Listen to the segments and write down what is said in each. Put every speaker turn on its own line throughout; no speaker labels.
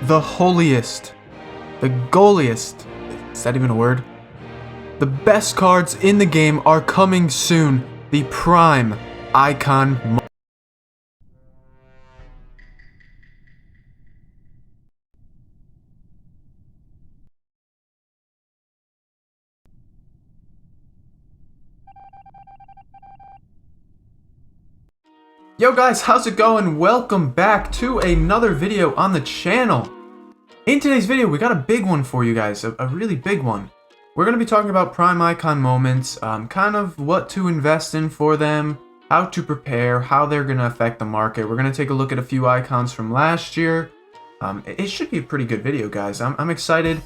the holiest, the goaliest, is that even a word? The best cards in the game are coming soon. The Prime Icon. Yo guys, how's it going? Welcome back to another video on the channel. In today's video, we got a big one for you guys, a really big one. We're going to be talking about Prime Icon moments, kind of what to invest in for them, how to prepare, how they're going to affect the market. We're going to take a look at a few icons from last year. It should be a pretty good video, guys. I'm excited.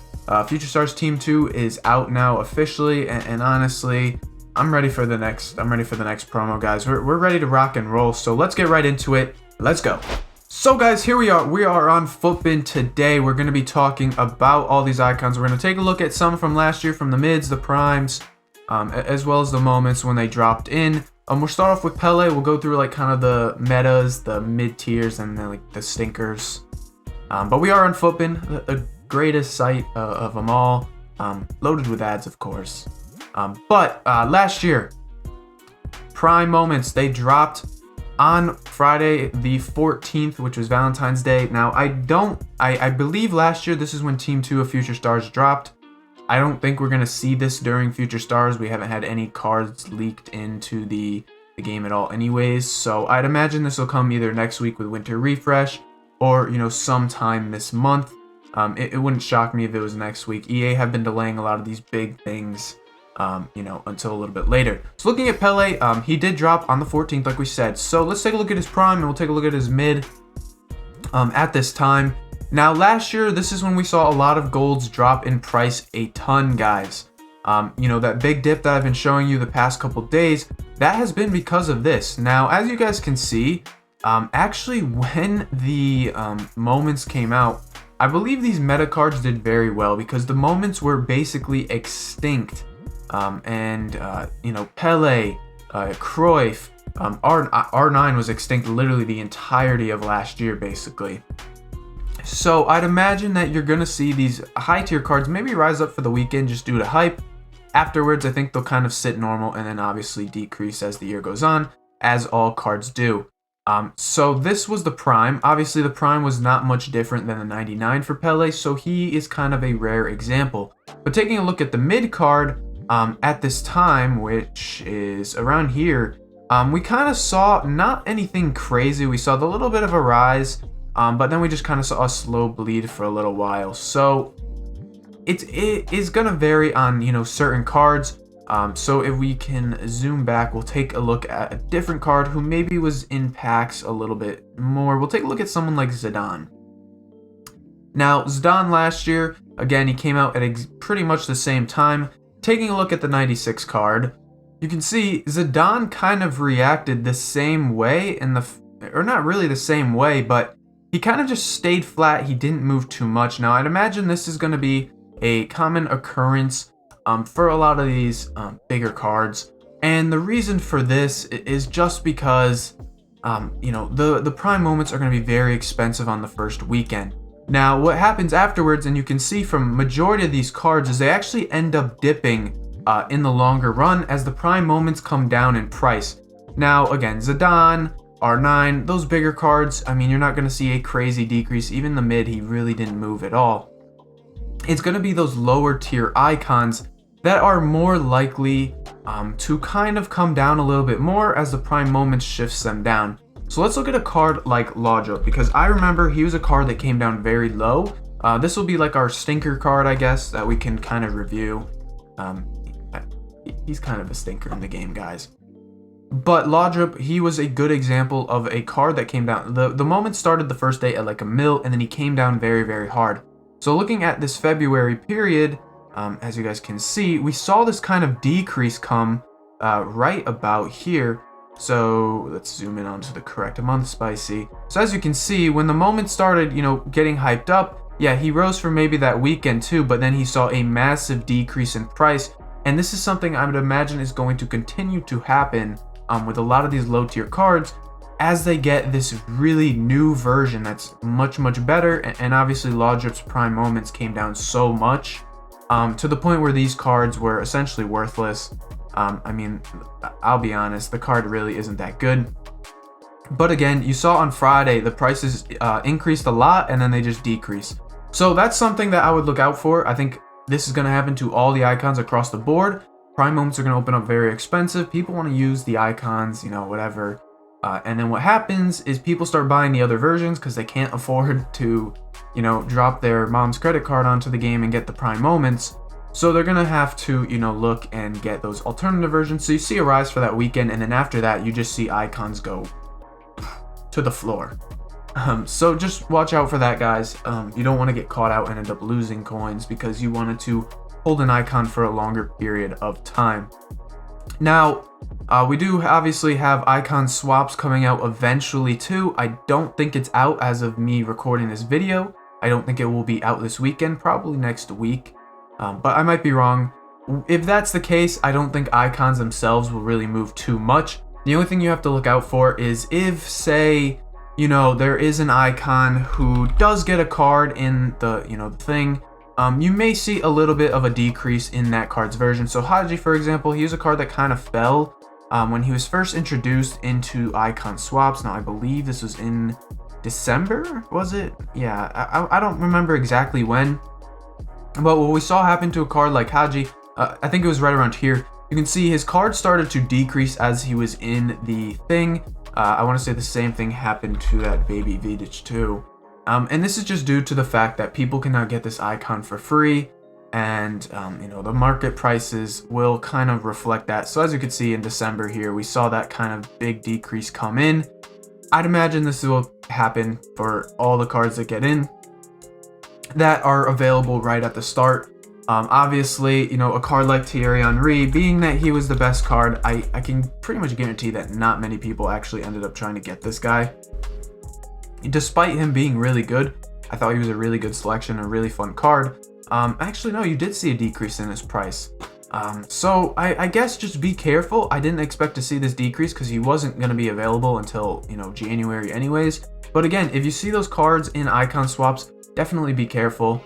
Future Stars Team 2 is out now officially, and honestly, I'm ready for the next promo, guys. We're ready to rock and roll, so let's get right into it. Let's go. So guys, here we are on Footbin today. We're going to be talking about all these icons. We're going to take a look at some from last year, from the mids, the primes, as well as the moments when they dropped in. We'll start off with Pele. We'll go through like kind of the metas, the mid tiers, and then like the stinkers. But we are on Footbin, the greatest site of them all, loaded with ads, of course. But last year, Prime moments, they dropped on Friday the 14th, which was Valentine's Day. Now, I believe last year this is when Team 2 of Future Stars dropped. I don't think we're going to see this during Future Stars. We haven't had any cards leaked into the game at all anyways. So I'd imagine this will come either next week with Winter Refresh or, you know, sometime this month. It wouldn't shock me if it was next week. EA have been delaying a lot of these big things, you know, until a little bit later. So looking at Pele, he did drop on the 14th, like we said. So let's take a look at his prime, and we'll take a look at his mid at this time. Now, last year, this is when we saw a lot of golds drop in price a ton, guys. You know, that big dip that I've been showing you the past couple days, that has been because of this. Now, as you guys can see, actually, when the moments came out, I believe these meta cards did very well because the moments were basically extinct. You know, Pele, Cruyff, R9 was extinct literally the entirety of last year, basically. So I'd imagine that you're going to see these high tier cards maybe rise up for the weekend just due to hype. Afterwards, I think they'll kind of sit normal and then obviously decrease as the year goes on, as all cards do. So this was the Prime. Obviously, the Prime was not much different than the 99 for Pele, so he is kind of a rare example. But taking a look at the mid card, at this time, which is around here, we kind of saw not anything crazy. We saw the little bit of a rise, but then we just kind of saw a slow bleed for a little while. So it is going to vary on, you know, certain cards. So if we can zoom back, we'll take a look at a different card who maybe was in packs a little bit more. We'll take a look at someone like Zidane. Now, Zidane last year, again, he came out at pretty much the same time. Taking a look at the 96 card, you can see Zidane kind of reacted the same way or not really the same way, but he kind of just stayed flat. He didn't move too much. Now, I'd imagine this is going to be a common occurrence for a lot of these bigger cards. And the reason for this is just because, you know, the prime moments are going to be very expensive on the first weekend. Now, what happens afterwards, and you can see from majority of these cards, is they actually end up dipping in the longer run as the prime moments come down in price. Now, again, Zidane, R9, those bigger cards, I mean, you're not going to see a crazy decrease. Even the mid, he really didn't move at all. It's going to be those lower tier icons that are more likely to kind of come down a little bit more as the prime moments shifts them down. So let's look at a card like Laudrup, because I remember he was a card that came down very low. This will be like our stinker card, I guess, that we can kind of review. He's kind of a stinker in the game, guys. But Laudrup, he was a good example of a card that came down. The moment started the first day at like a mil, and then he came down very, very hard. So looking at this February period, as you guys can see, we saw this kind of decrease come right about here. So let's zoom in onto the correct month, Spicy. So as you can see, when the moment started, you know, getting hyped up, yeah, he rose for maybe that weekend too, but then he saw a massive decrease in price. And this is something I would imagine is going to continue to happen with a lot of these low tier cards, as they get this really new version that's much, much better, and obviously Lawdrip's prime moments came down so much, to the point where these cards were essentially worthless. I mean, I'll be honest, the card really isn't that good. But again, you saw on Friday, the prices increased a lot, and then they just decreased. So that's something that I would look out for. I think this is going to happen to all the icons across the board. Prime moments are going to open up very expensive. People want to use the icons, you know, whatever. And then what happens is people start buying the other versions because they can't afford to, you know, drop their mom's credit card onto the game and get the prime moments. So they're going to have to, you know, look and get those alternative versions. So you see a rise for that weekend, and then after that, you just see icons go to the floor. So just watch out for that, guys. You don't want to get caught out and end up losing coins because you wanted to hold an icon for a longer period of time. Now, we do obviously have icon swaps coming out eventually too. I don't think it's out as of me recording this video. I don't think it will be out this weekend, probably next week, but I might be wrong. If that's the case, I don't think icons themselves will really move too much. The only thing you have to look out for is if, say, you know, there is an icon who does get a card in the, you know, the thing, you may see a little bit of a decrease in that card's version. So Haji, for example, he was a card that kind of fell when he was first introduced into icon swaps. Now, I believe this was in December, was it? Yeah, I don't remember exactly when. But what we saw happen to a card like Haji, I think it was right around here. You can see his card started to decrease as he was in the thing. I want to say the same thing happened to that baby Vidic too. And this is just due to the fact that people can now get this icon for free, and you know, the market prices will kind of reflect that. So as you can see in December here, we saw that kind of big decrease come in. I'd imagine this will happen for all the cards that get in that are available right at the start. Obviously, you know, a card like Thierry Henry, being that he was the best card, I can pretty much guarantee that not many people actually ended up trying to get this guy. Despite him being really good, I thought he was a really good selection, a really fun card. Actually, no, you did see a decrease in his price. So I guess just be careful. I didn't expect to see this decrease because he wasn't going to be available until, you know, January anyways. But again, if you see those cards in icon swaps, definitely be careful.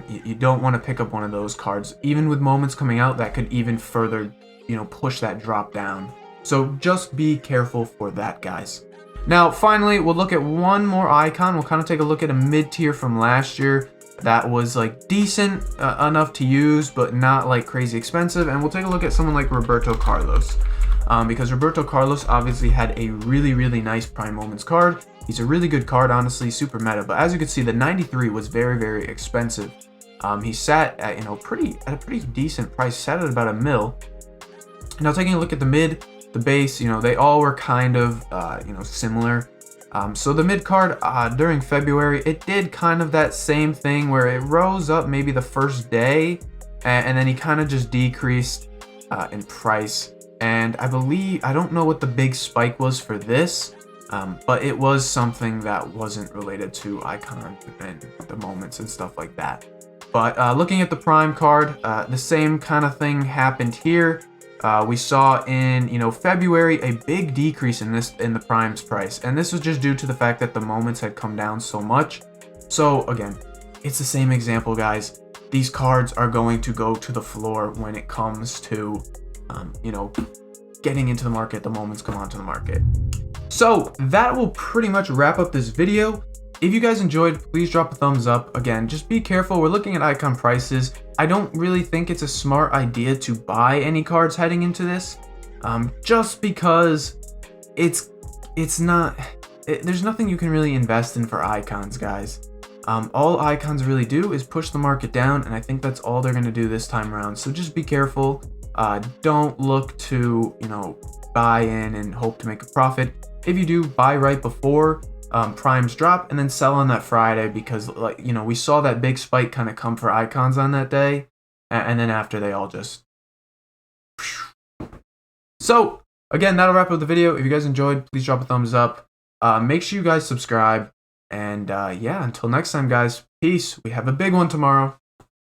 You don't want to pick up one of those cards, even with moments coming out that could even further, you know, push that drop down. So just be careful for that, guys. Now, finally, we'll look at one more icon. We'll kind of take a look at a mid-tier from last year that was like decent enough to use, but not like crazy expensive. And we'll take a look at someone like Roberto Carlos, because Roberto Carlos obviously had a really, really nice Prime Moments card. He's a really good card, honestly, super meta. But as you can see, the 93 was very, very expensive. He sat at, you know, at a pretty decent price. Sat at about $1 mil. Now, taking a look at the mid, the base, you know, they all were kind of, you know, similar. So the mid card during February, it did kind of that same thing where it rose up maybe the first day, and then he kind of just decreased in price. And I believe, I don't know what the big spike was for this, but it was something that wasn't related to icon and the moments and stuff like that. But looking at the prime card, the same kind of thing happened here. We saw in, you know, February a big decrease in the prime's price, and this was just due to the fact that the moments had come down so much. So again, it's the same example, guys. These cards are going to go to the floor when it comes to, you know, getting into the market. The moments come onto the market. So that will pretty much wrap up this video. If you guys enjoyed, please drop a thumbs up. Again, just be careful. We're looking at icon prices. I don't really think it's a smart idea to buy any cards heading into this, just because it's not, there's nothing you can really invest in for icons, guys. All icons really do is push the market down, and I think that's all they're going to do this time around. So just be careful. Don't look to, you know, buy in and hope to make a profit. If you do, buy right before primes drop and then sell on that Friday, because, like, you know, we saw that big spike kind of come for icons on that day, and then after they all just. So again, that'll wrap up the video. If you guys enjoyed, please drop a thumbs up. Make sure you guys subscribe, and yeah, until next time, guys, peace. We have a big one tomorrow.